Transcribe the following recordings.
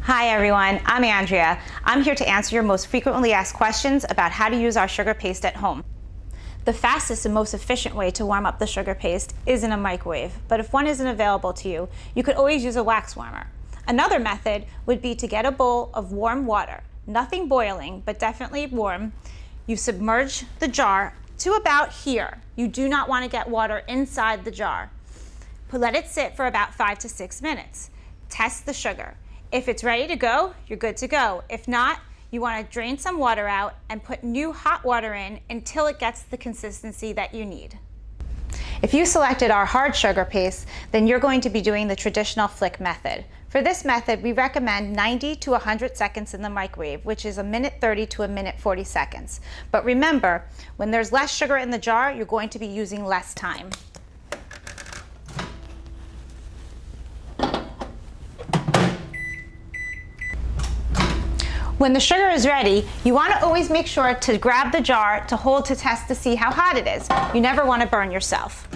Hi everyone, I'm Andrea. I'm here to answer your most frequently asked questions about how to use our sugar paste at home. The fastest and most efficient way to warm up the sugar paste is in a microwave, but if one isn't available to you, you could always use a wax warmer. Another method would be to get a bowl of warm water, nothing boiling, but definitely warm. You submerge the jar to about here. You do not want to get water inside the jar. Let it sit for about 5 to 6 minutes. Test the sugar. If it's ready to go, you're good to go. If not, you want to drain some water out and put new hot water in until it gets the consistency that you need. If you selected our hard sugar paste, then you're going to be doing the traditional flick method. For this method, we recommend 90 to 100 seconds in the microwave, which is 1:30 to 1:40 seconds. But remember, when there's less sugar in the jar, you're going to be using less time. When the sugar is ready, you want to always make sure to grab the jar to hold to test to see how hot it is. You never want to burn yourself.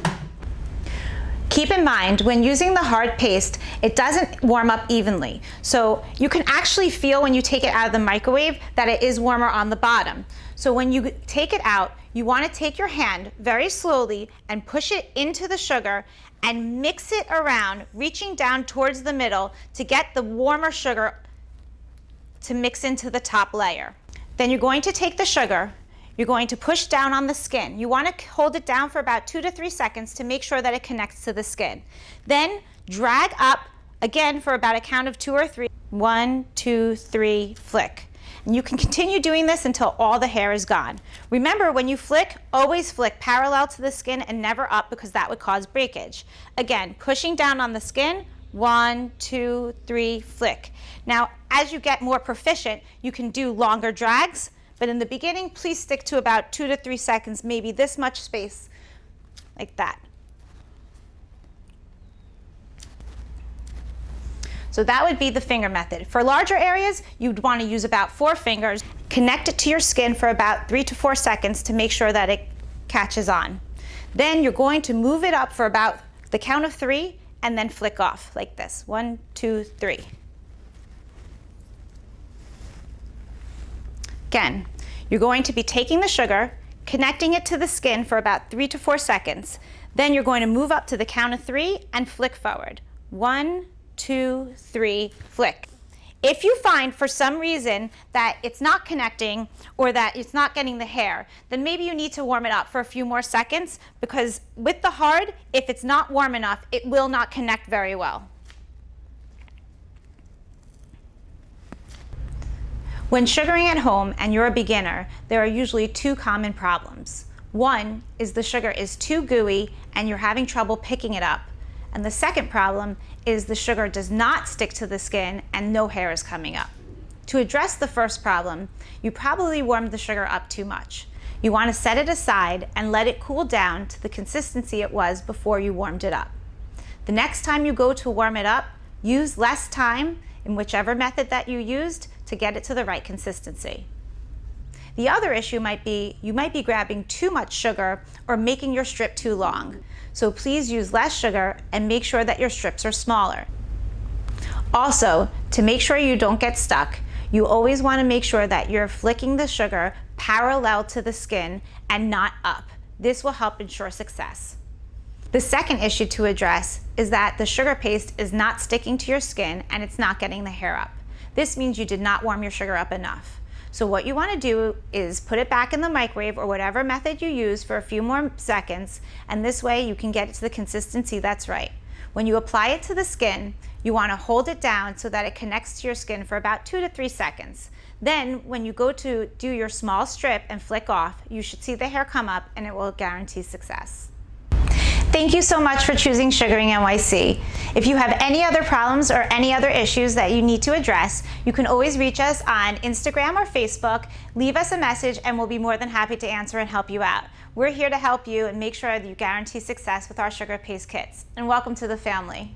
Keep in mind, when using the hard paste, it doesn't warm up evenly. So you can actually feel when you take it out of the microwave that it is warmer on the bottom. So when you take it out, you want to take your hand very slowly and push it into the sugar and mix it around, reaching down towards the middle to get the warmer sugar to mix into the top layer. Then you're going to take the sugar, you're going to push down on the skin. You want to hold it down for about 2 to 3 seconds to make sure that it connects to the skin. Then drag up again for about a count of 2 or 3. 1, 2, 3, flick. And you can continue doing this until all the hair is gone. Remember, when you flick, always flick parallel to the skin and never up, because that would cause breakage. Again, pushing down on the skin, 1, 2, 3, flick. Now, as you get more proficient, you can do longer drags, but in the beginning, please stick to about 2 to 3 seconds, maybe this much space, like that. So that would be the finger method. For larger areas, you'd want to use about 4 fingers. Connect it to your skin for about 3 to 4 seconds to make sure that it catches on. Then you're going to move it up for about the count of 3 and then flick off like this. 1, 2, 3. Again, you're going to be taking the sugar, connecting it to the skin for about 3 to 4 seconds. Then you're going to move up to the count of 3 and flick forward. 1, 2, 3, flick. If you find for some reason that it's not connecting or that it's not getting the hair, then maybe you need to warm it up for a few more seconds, because with the hard, if it's not warm enough, it will not connect very well. When sugaring at home and you're a beginner, there are usually 2 common problems. One is the sugar is too gooey and you're having trouble picking it up. And the second problem is the sugar does not stick to the skin and no hair is coming up. To address the first problem, you probably warmed the sugar up too much. You want to set it aside and let it cool down to the consistency it was before you warmed it up. The next time you go to warm it up, use less time in whichever method that you used to get it to the right consistency. The other issue might be you might be grabbing too much sugar or making your strip too long. So please use less sugar and make sure that your strips are smaller. Also, to make sure you don't get stuck, you always want to make sure that you're flicking the sugar parallel to the skin and not up. This will help ensure success. The second issue to address is that the sugar paste is not sticking to your skin and it's not getting the hair up. This means you did not warm your sugar up enough. So what you want to do is put it back in the microwave or whatever method you use for a few more seconds, and this way you can get it to the consistency that's right. When you apply it to the skin, you want to hold it down so that it connects to your skin for about 2 to 3 seconds. Then when you go to do your small strip and flick off, you should see the hair come up and it will guarantee success. Thank you so much for choosing Sugaring NYC. If you have any other problems or any other issues that you need to address, you can always reach us on Instagram or Facebook, leave us a message, and we'll be more than happy to answer and help you out. We're here to help you and make sure that you guarantee success with our sugar paste kits. And welcome to the family.